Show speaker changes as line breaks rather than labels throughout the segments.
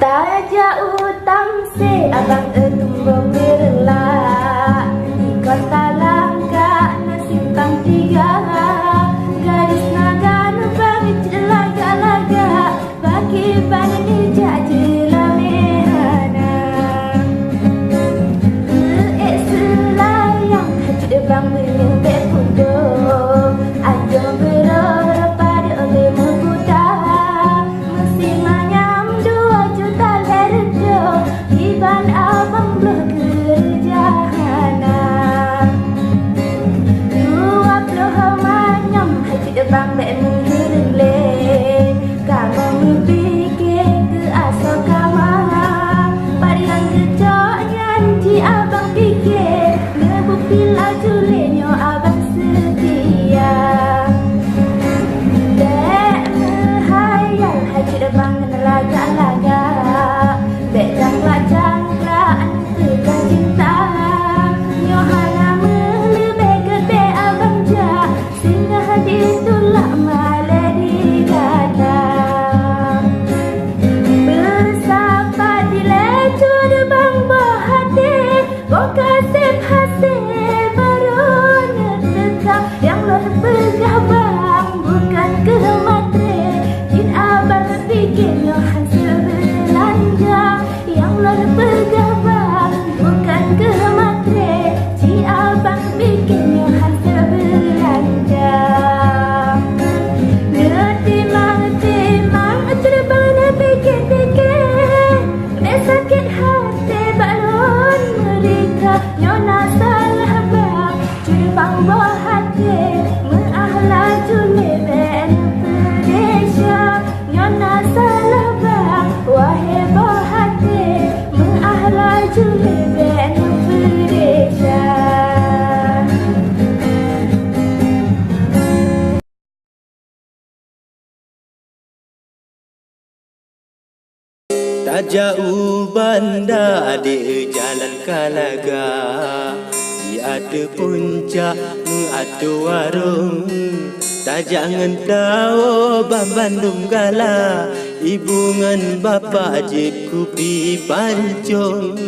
Tajak utang se abang tumbuh berelak di kota langka nasimpang tiga. Gadis naga nubang laga-laga bagi panen jajela mehana. Seek selayang hajut bang menyebek pundung aja berora pada oleh mengkuda. Iban abang belum kerjaan 20 manyam hati abang tak menghilang. Kamu berfikir ke asal kamar padian kecoknya nanti abang fikir ngebukti laju lenyo abang setia. Dek menghayal hati abang laga-laga dek jangkrak-jangkrak tekan cinta. Nyohana melebih gede abang jak sehingga hati tulak malah digada. Bersahabat di lecur bang bohati bokasip hasil barunya tetap yang lo terpegah bang bukan kematre. Jin abang fikir nyohan hasil belanja yang lo terpegah bang bukan kematre. Jin abang fikir nyohan hasil belanja. Ngetimang-timang terbang nak fikir-fikir sakit hati balon mereka nyona salah bang curi bang bawah hati menahlah juli ben Malaysia. Nyona salah bang wahai bawah hati menahlah juli ben Malaysia.
Tak jauh bandar di jalan Kalaga, di ada puncak ada warung. Tak jangan tahu bang Bandung gala, ibu ngan bapa je kupi pancung.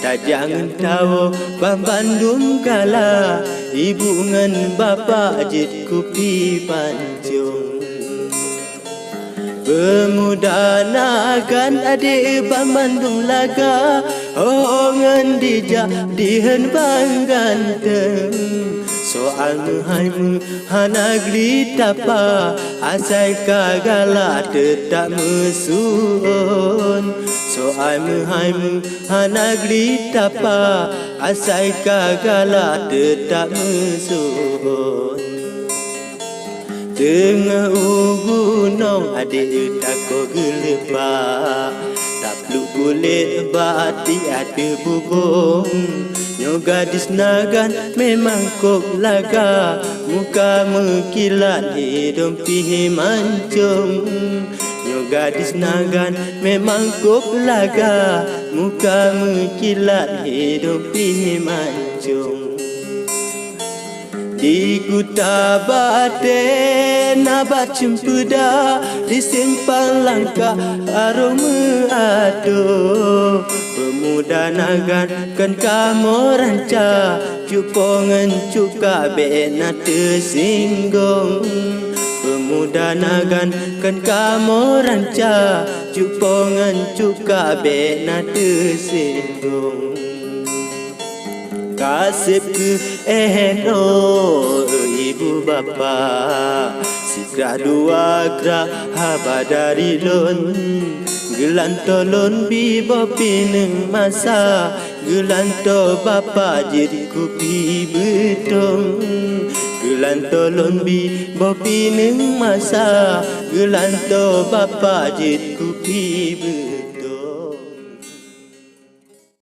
Tak jangan tahu bang Bandung gala, ibu ngan bapa je kupi pancung. Pemuda nagan adik bang Bandung laga, oh ngan dijak dihen bang ganteng. Soal muhaimu hanagli tapa, asai kagala tetap mesuon. Soal muhaimu hanagli tapa, asai kagala tetap mesuon. Tengah gunung adik tako gelepah, tak perlu kulit bati ada bubung. Nyo gadis nagan memang kok laga, muka mekilat hidung pihi mancung. Nyo gadis nagan memang kok laga, muka mekilat hidung pihi mancung. Di Kuta Baten nabat cempeda, di simpang langka aroma ado. Pemuda nagan kan kamu ranca, cupongan cuka bena tersinggung. Pemuda nagan kan kamu ranca, cupongan cuka bena tersinggung. Kasih ke eno ibu bapa, sikra dua gerak haba dari lon. Gelan tolon bibo pineng masa, gelan to bapa jadi kupi betong. Gelan tolon bibo pineng masa, gelan to bapa jadi kupi betong.